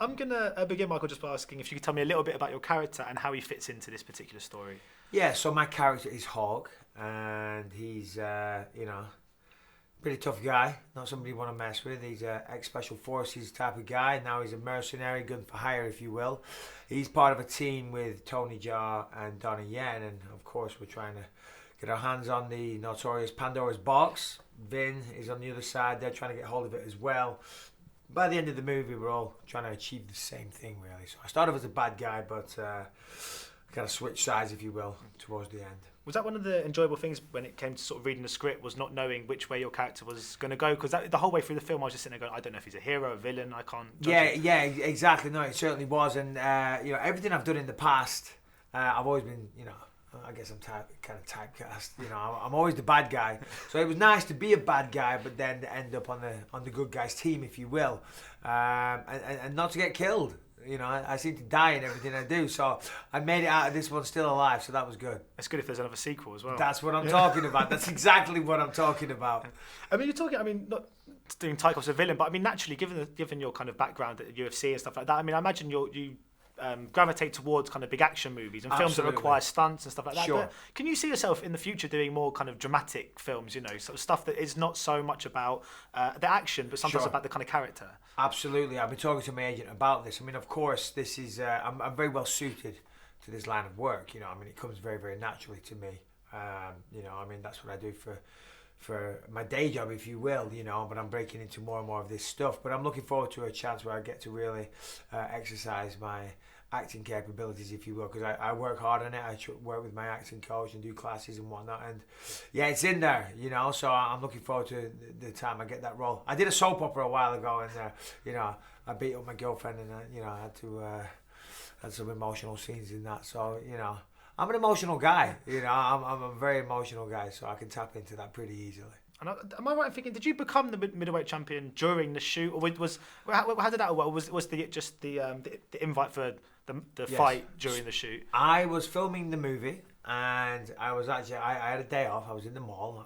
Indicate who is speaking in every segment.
Speaker 1: I'm gonna begin, Michael, just by asking if you could tell me a little bit about your character and how he fits into this particular story.
Speaker 2: Yeah, so my character is Hawk, and he's pretty tough guy, not somebody you want to mess with. He's a ex-special forces type of guy. Now he's a mercenary, gun for hire, if you will. He's part of a team with Tony Jaa and Donnie Yen, and of course we're trying to get our hands on the notorious Pandora's box. Vin is on the other side. They're trying to get hold of it as well. By the end of the movie, we're all trying to achieve the same thing, really. So I started as a bad guy, but kind of switched sides, if you will, towards the end.
Speaker 1: Was that one of the enjoyable things when it came to sort of reading the script, was not knowing which way your character was going to go? Because the whole way through the film, I was just sitting there going, I don't know if he's a hero, a villain, I can't judge it.
Speaker 2: Yeah, exactly. No, it certainly was. And, everything I've done in the past, I've always been, I guess I'm kind of typecast. I'm always the bad guy. So it was nice to be a bad guy, but then to end up on the good guys team, if you will, and not to get killed. I seem to die in everything I do, so I made it out of this one still alive, so that was good.
Speaker 1: It's good if there's another sequel as well.
Speaker 2: That's what I'm talking about. That's exactly what I'm talking about.
Speaker 1: Not doing Tycho as a villain, but naturally, given your kind of background at UFC and stuff like that, I imagine you gravitate towards kind of big action movies and films that require stunts and stuff like that.
Speaker 2: Sure.
Speaker 1: But can you see yourself in the future doing more kind of dramatic films, sort of stuff that is not so much about the action, but sometimes about the kind of character?
Speaker 2: Absolutely. I've been talking to my agent about this. Of course, this is I'm very well suited to this line of work. It comes very, very naturally to me. That's what I do for my day job, if you will, but I'm breaking into more and more of this stuff. But I'm looking forward to a chance where I get to really exercise my acting capabilities, if you will, because I work hard on it. I work with my acting coach and do classes and whatnot, and yeah, it's in there, so I'm looking forward to the time I get that role. I did a soap opera a while ago, and I beat up my girlfriend, and I had some emotional scenes in that, so I'm an emotional guy. I'm a very emotional guy, so I can tap into that pretty easily.
Speaker 1: And am I right in thinking, did you become the middleweight champion during the shoot, or how did that work? Was the invite for the fight during the shoot?
Speaker 2: I was filming the movie, and I was actually I had a day off. I was in the mall.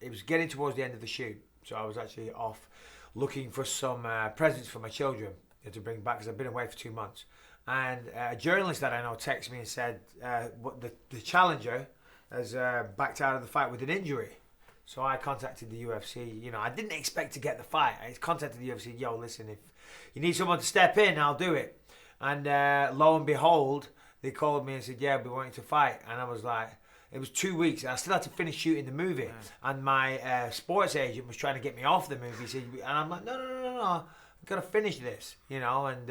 Speaker 2: It was getting towards the end of the shoot, so I was actually off looking for some presents for my children to bring back, because I've been away for 2 months. And a journalist that I know texted me and said the challenger has backed out of the fight with an injury. So I contacted the UFC. I didn't expect to get the fight. I contacted the UFC. Yo, listen, if you need someone to step in, I'll do it. And lo and behold, they called me and said, yeah, we want you to fight. And I was like, it was 2 weeks. And I still had to finish shooting the movie. Yeah. And my sports agent was trying to get me off the movie. And I'm like, no. I've got to finish this, And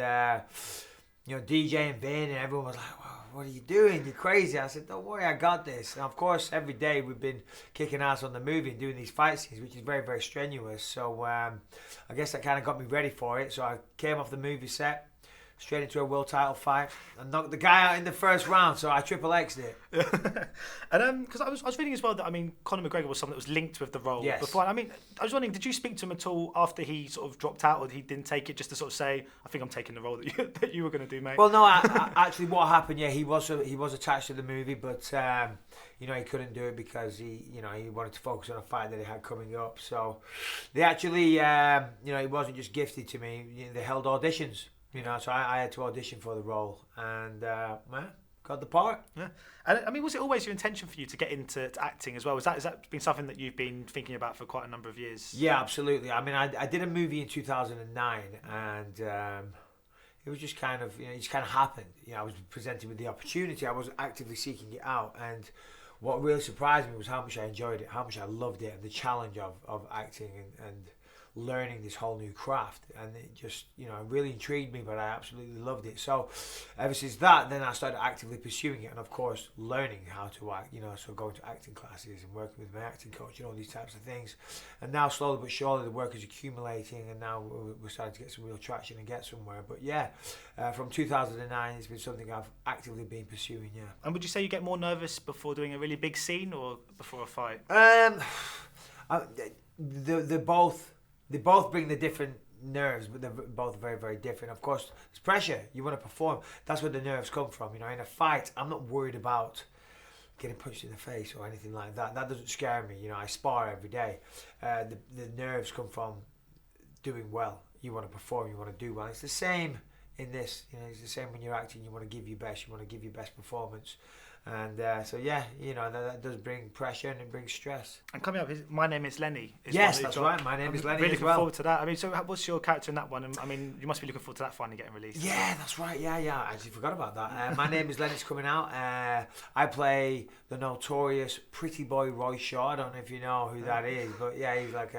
Speaker 2: DJ and Vin and everyone was like, what are you doing? You're crazy. I said, don't worry, I got this. And of course, every day we've been kicking ass on the movie and doing these fight scenes, which is very, very strenuous. So I guess that kind of got me ready for it. So I came off the movie set, straight into a world title fight, and knocked the guy out in the first round. So I XXX'd it.
Speaker 1: And because I was reading as well that Conor McGregor was someone that was linked with the role before. I was wondering, did you speak to him at all after he sort of dropped out, or he didn't take it, just to sort of say, I think I'm taking the role that you were going to do, mate?
Speaker 2: Well, no, actually, what happened? Yeah, he was attached to the movie, but he couldn't do it because he wanted to focus on a fight that he had coming up. So they actually, he wasn't just gifted to me. They held auditions. So I had to audition for the role, and got the part.
Speaker 1: Yeah, and was it always your intention for you to get into acting as well? Has that been something that you've been thinking about for quite a number of years?
Speaker 2: Yeah, absolutely. I did a movie in 2009, and it was just kind of it just kind of happened. I was presented with the opportunity. I wasn't actively seeking it out, and what really surprised me was how much I enjoyed it, how much I loved it, and the challenge of acting and learning this whole new craft, and it just really intrigued me, but I absolutely loved it. So ever since that, then I started actively pursuing it, and of course learning how to act, so going to acting classes and working with my acting coach and all these types of things. And now slowly but surely the work is accumulating, and now we're starting to get some real traction and get somewhere. But yeah, from 2009 it's been something I've actively been pursuing. Yeah.
Speaker 1: And would you say you get more nervous before doing a really big scene or before a fight?
Speaker 2: They both bring the different nerves, but they're both very, very different. Of course, it's pressure. You want to perform. That's where the nerves come from. In a fight, I'm not worried about getting punched in the face or anything like that. That doesn't scare me. I spar every day. The nerves come from doing well. You want to perform. You want to do well. It's the same in this. You know, it's the same when you're acting. You want to give your best. You want to give your best performance. And so yeah, you know, that does bring pressure and it brings stress.
Speaker 1: And coming up, My Name is Lenny.
Speaker 2: Yes, that's right. My Name is Lenny.
Speaker 1: Really
Speaker 2: as
Speaker 1: looking
Speaker 2: well.
Speaker 1: forward to that. I mean, so what's your character in that one? And I mean, you must be looking forward to that finally getting released.
Speaker 2: Yeah, that's right. Yeah. I actually forgot about that. My Name is Lenny's coming out. I play the notorious Pretty Boy Roy Shaw. I don't know if you know who that is, but yeah, he's like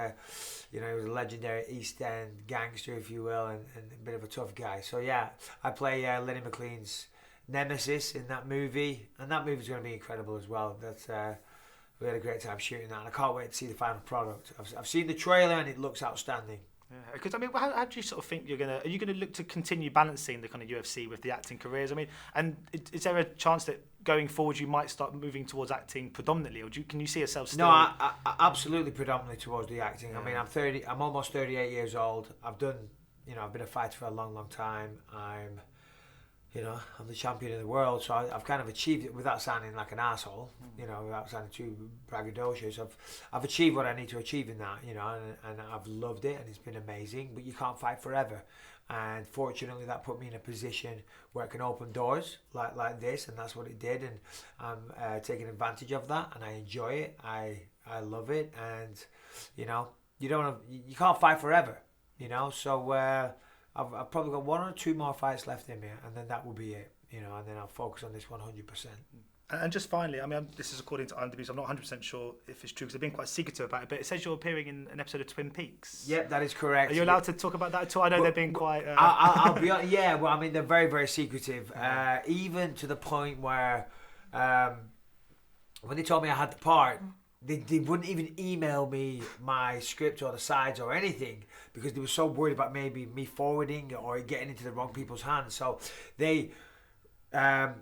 Speaker 2: he was a legendary East End gangster, if you will, and a bit of a tough guy. So yeah, I play Lenny McLean's nemesis in that movie, and that movie's going to be incredible as well. We had a great time shooting that, and I can't wait to see the final product. I've seen the trailer and it looks outstanding.
Speaker 1: Because I mean, how do you sort of think are you going to look to continue balancing the kind of UFC with the acting careers? I mean, and is there a chance that going forward you might start moving towards acting predominantly, or can you see yourself still?
Speaker 2: No, I absolutely predominantly towards the acting. Yeah. I mean, I'm almost 38 years old. I've been a fighter for a long, long time. I'm the champion of the world, so I've kind of achieved it without sounding like an asshole, without sounding too braggadocious. I've achieved what I need to achieve in that, and I've loved it, and it's been amazing. But you can't fight forever, and fortunately, that put me in a position where I can open doors like this, and that's what it did. And I'm taking advantage of that, and I enjoy it. I love it, and you can't fight forever, So. I've probably got 1 or 2 more fights left in me, and then that will be it, and then I'll focus on this 100%.
Speaker 1: And just finally, I mean, this is according to IMDb, so I'm not 100% sure if it's true because they've been quite secretive about it, but it says you're appearing in an episode of Twin Peaks.
Speaker 2: Yep, that is correct.
Speaker 1: Are you allowed to talk about that at all? I know they've been quite...
Speaker 2: I'll be honest, yeah, well, I mean, they're very, very secretive, even to the point where when they told me I had the part, they wouldn't even email me my script or the sides or anything because they were so worried about maybe me forwarding or getting into the wrong people's hands. So I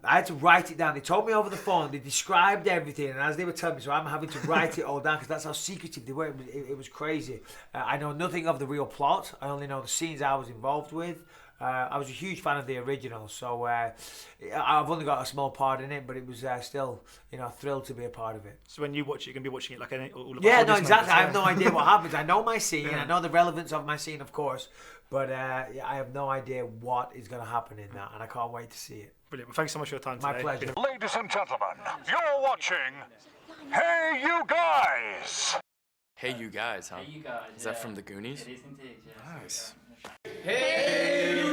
Speaker 2: had to write it down. They told me over the phone. They described everything, and as they were telling me, so I'm having to write it all down because that's how secretive they were. It was crazy. I know nothing of the real plot. I only know the scenes I was involved with. I was a huge fan of the original, so I've only got a small part in it, but it was still, thrilled to be a part of it.
Speaker 1: So when you watch it, you're going to be watching it like all of
Speaker 2: yeah, no, exactly. I have no idea what happens. I know my scene, I know the relevance of my scene, of course, but I have no idea what is going to happen in that, and I can't wait to see it.
Speaker 1: Brilliant. Well, thanks so much for your time today.
Speaker 2: My pleasure.
Speaker 3: Ladies and gentlemen, you're watching Hey You Guys.
Speaker 4: Hey You Guys, huh?
Speaker 5: Hey You Guys.
Speaker 4: Is that from the Goonies?
Speaker 5: It is indeed, yeah.
Speaker 4: Nice.
Speaker 5: Hey You